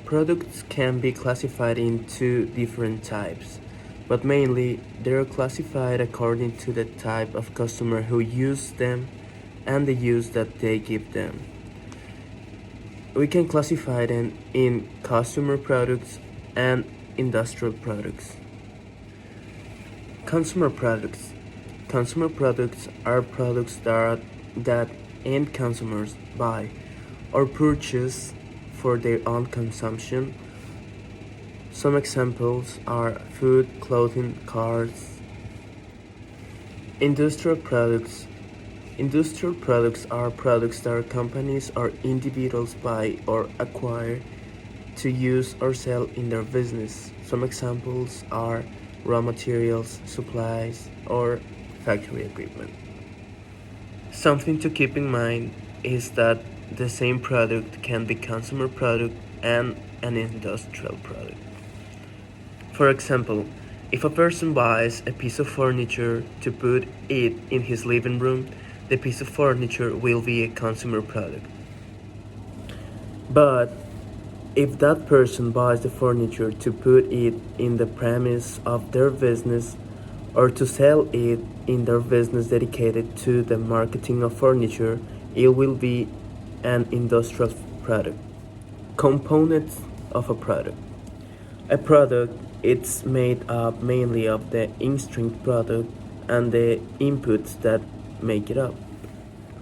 Products can be classified in two different types, but mainly they are classified according to the type of customer who use them and the use that they give them. We can classify them in consumer products and industrial products. Consumer products. Consumer products are products that end consumers buy or purchase for their own consumption. Some examples are food, clothing, cars. Industrial products. Industrial products are products that companies or individuals buy or acquire to use or sell in their business. Some examples are raw materials, supplies, or factory equipment. Something to keep in mind is that the same product can be consumer product and an industrial product. For example, if a person buys a piece of furniture to put it in his living room, the piece of furniture will be a consumer product. But if that person buys the furniture to put it in the premise of their business or to sell it in their business dedicated to the marketing of furniture, it will be an industrial product. Components of a product. A product it's made up mainly of the instinct product and the inputs that make it up.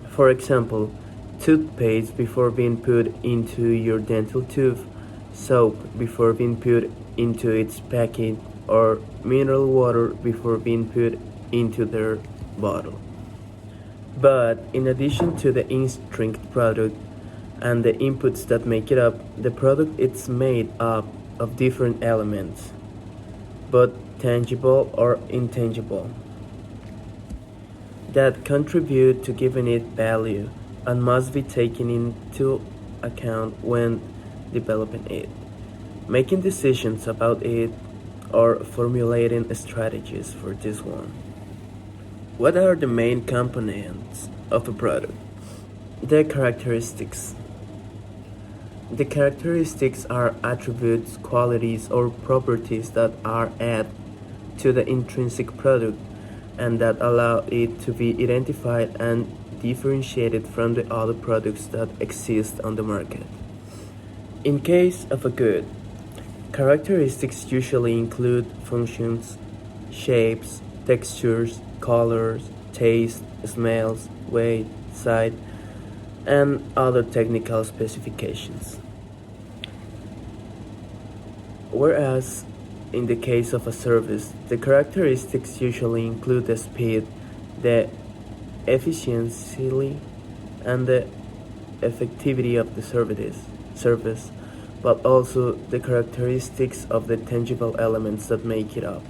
For example, toothpaste before being put into your dental tube, soap before being put into its packet, or mineral water before being put into their bottle. But in addition to the instinct product and the inputs that make it up, the product is made up of different elements, both tangible or intangible, that contribute to giving it value and must be taken into account when developing it, making decisions about it, or formulating strategies for this one. What are the main components of a product? The characteristics. The characteristics are attributes, qualities, or properties that are added to the intrinsic product and that allow it to be identified and differentiated from the other products that exist on the market. In case of a good, characteristics usually include functions, shapes, textures, colors, taste, smells, weight, size, and other technical specifications. Whereas in the case of a service, the characteristics usually include the speed, the efficiency, and the effectivity of the service, but also the characteristics of the tangible elements that make it up.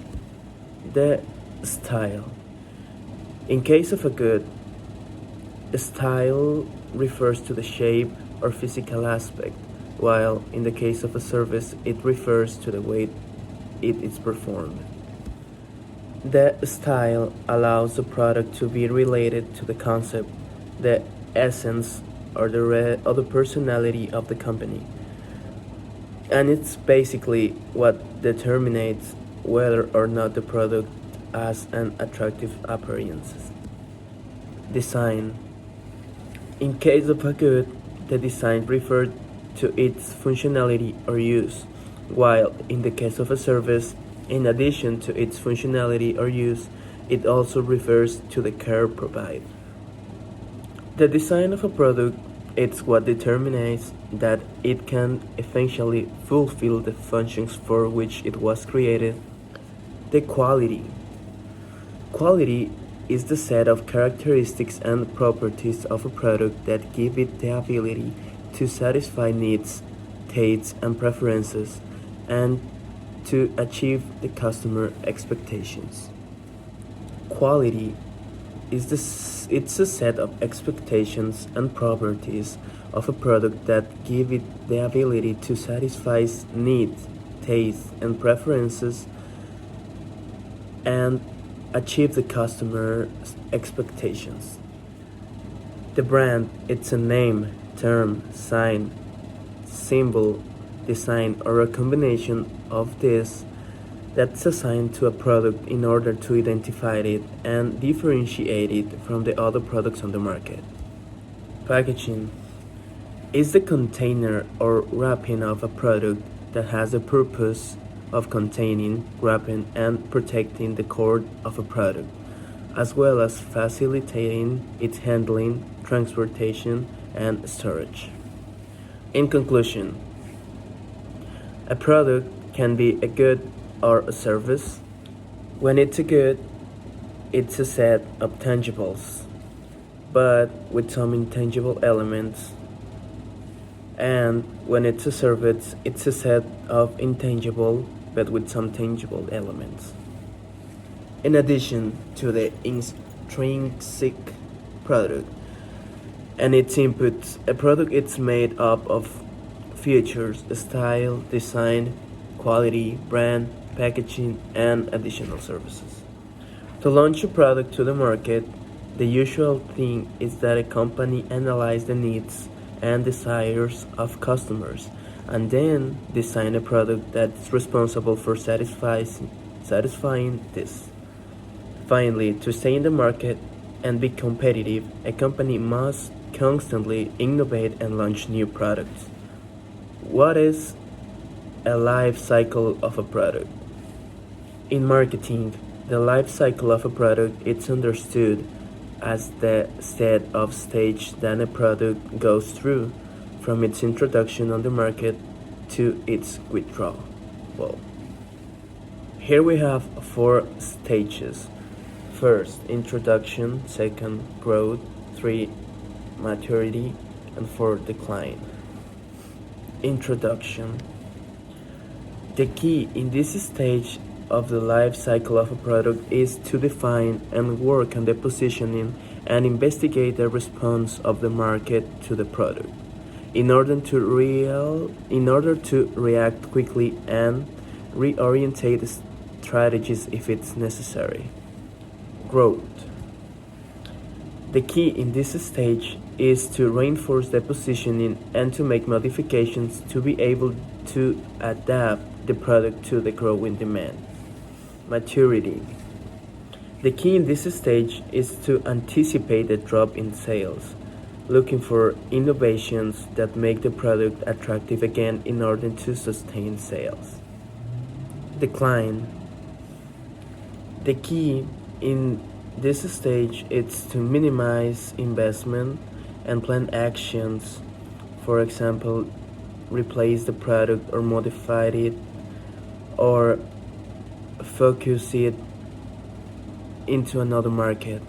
The style. In case of a good, style refers to the shape or physical aspect, while in the case of a service, it refers to the way it is performed. The style allows the product to be related to the concept, the essence, or the personality of the company. And it's basically what determines whether or not the product has an attractive appearance. Design. In case of a good, the design refers to its functionality or use, while in the case of a service, in addition to its functionality or use, it also refers to the care provided. The design of a product is what determines that it can eventually fulfill the functions for which it was created. The quality. Quality is the set of characteristics and properties of a product that give it the ability to satisfy needs, tastes, and preferences, and to achieve the customer expectations. Quality it's a set of expectations and properties of a product that give it the ability to satisfy needs, tastes, and preferences, and achieve the customer's expectations. The brand, it's a name, term, sign, symbol, design, or a combination of these that's assigned to a product in order to identify it and differentiate it from the other products on the market. Packaging is the container or wrapping of a product that has the purpose of containing, wrapping, and protecting the core of a product, as well as facilitating its handling, transportation, and storage. In conclusion, a product can be a good or a service. When it's a good, it's a set of tangibles, but with some intangible elements. And when it's a service, it's a set of intangible but with some tangible elements. In addition to the intrinsic product and its inputs, a product is made up of features, style, design, quality, brand, packaging, and additional services. To launch a product to the market, the usual thing is that a company analyzes the needs and desires of customers and then design a product that's responsible for satisfying this. Finally, to stay in the market and be competitive, a company must constantly innovate and launch new products. What is a life cycle of a product? In marketing, the life cycle of a product is understood as the set of stages that a product goes through from its introduction on the market to its withdrawal. Here we have 4 stages. First, introduction, second, growth, 3, maturity, and 4, decline. Introduction. The key in this stage of the life cycle of a product is to define and work on the positioning and investigate the response of the market to the product in order to react quickly and reorientate strategies if it's necessary. Growth. The key in this stage is to reinforce the positioning and to make modifications to be able to adapt the product to the growing demand. Maturity. The key in this stage is to anticipate the drop in sales, looking for innovations that make the product attractive again in order to sustain sales. Decline. The key in this stage is to minimize investment and plan actions, for example, replace the product or modify it or focus it into another market.